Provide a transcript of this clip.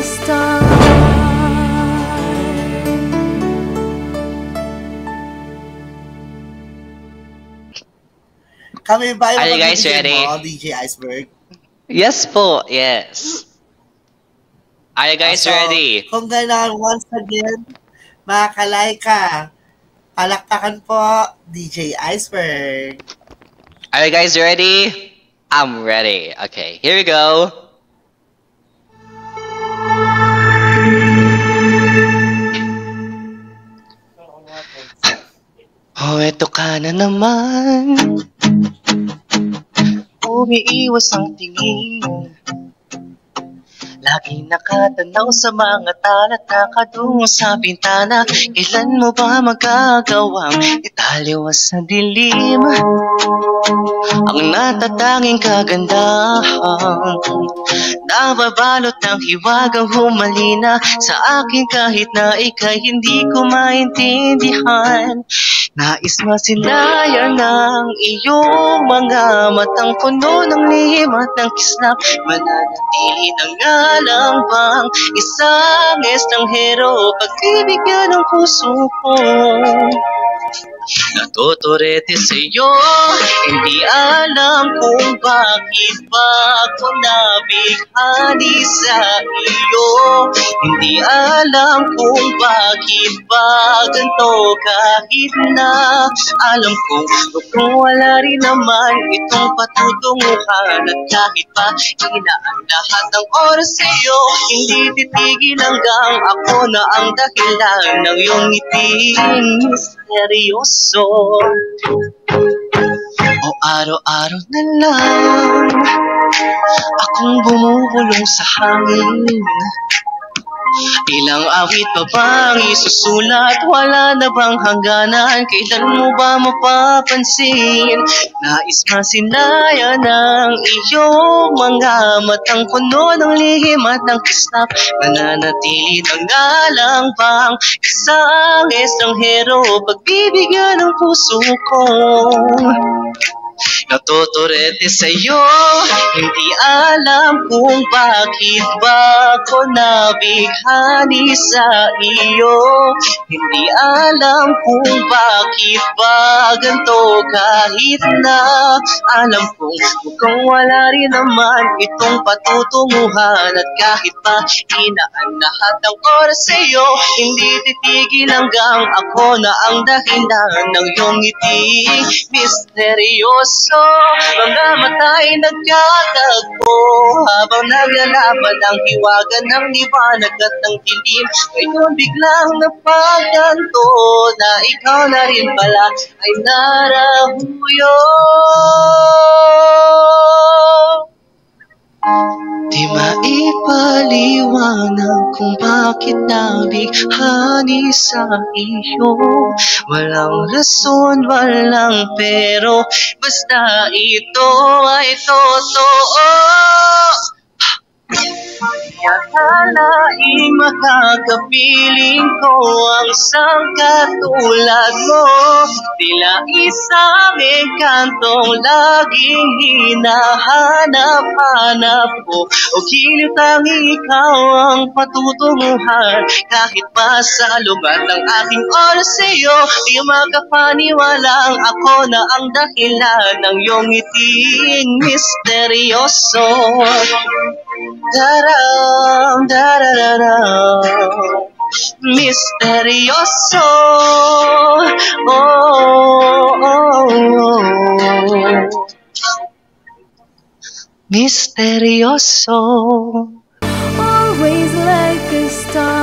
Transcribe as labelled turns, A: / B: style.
A: star.
B: Kami ba
C: Are you
B: yung
C: guys
B: magbibigay
C: ready?
B: mo, DJ Iceberg?
C: Yes po, yes. Are you guys ready?
B: Kung gano'n, once again, mga kalayka, palakpakan po, DJ Iceberg.
C: Are you guys ready? I'm ready. Okay, here we go. Oh, eto ka na naman. Umiiwas ang tingin. Laging nakatanaw sa mga talat, nakadungo sa bintana. Kailan mo ba magagawang italiwas sa dilim ang natatanging kagandahan? Nababalot ng hiwagang humalina sa akin kahit na ika'y hindi ko maintindihan. Nais masilayan ng iyong mga matang puno ng lihim at ng kislap. Mananatili na nga lang bang isang estranghero pagbibigyan ng puso ko? Natuturete sa'yo, hindi alam kung bakit ba ako nabighani sa iyo. Hindi alam kung bakit ba ganito kahit na alam kung wala rin naman itong patutunguhan. At kahit pa inaan lahat ng oras sa'yo, hindi titigil hanggang ako na ang dahilan ng iyong ngiting misteryoso. O araw-araw na lang akong bumubulong sa hangin. Ilang awit pa bang isusulat? Wala na bang hangganan? Kailan mo ba mapapansin? Nais masinayan ng iyong mga matang puno ng lihim at ng kislap. Mananatili na nga lang bang isang estranghero pagbibigyan ng puso ko? Natuturete sa'yo, hindi alam kung bakit ba ako nabighani sa iyo. Hindi alam kung bakit ba ganito kahit na alam kung wala rin naman itong patutunguhan. At kahit pa inaan lahat ng oras sa'yo, hindi titigil hanggang ako na ang dahilan ng iyong ngiting misteryoso. Mga mata'y nagkatagpo habang naglalaban ang hiwaga ng liwanag at ng dilim. Ngayon biglang napagtanto na ikaw na rin pala ay narahuyo. Di maipaliwanag kung bakit nabighani sa iyo. Walang rason, walang pero, basta ito ay totoo. Akalaing makakapiling ko ang isang katulad mo. Tila isang engkantong laging hinahanap-hanap ko. O giliw tanging ikaw ang patutunguhan. Kahit pa sa lugar ng aking oras sa'yo, di makapaniwalang ako na ang dahilan ng iyong ngiting misteryoso. Daram, dararam, misteryoso. Oh, oh, oh. Misteryoso.
A: Always like a star.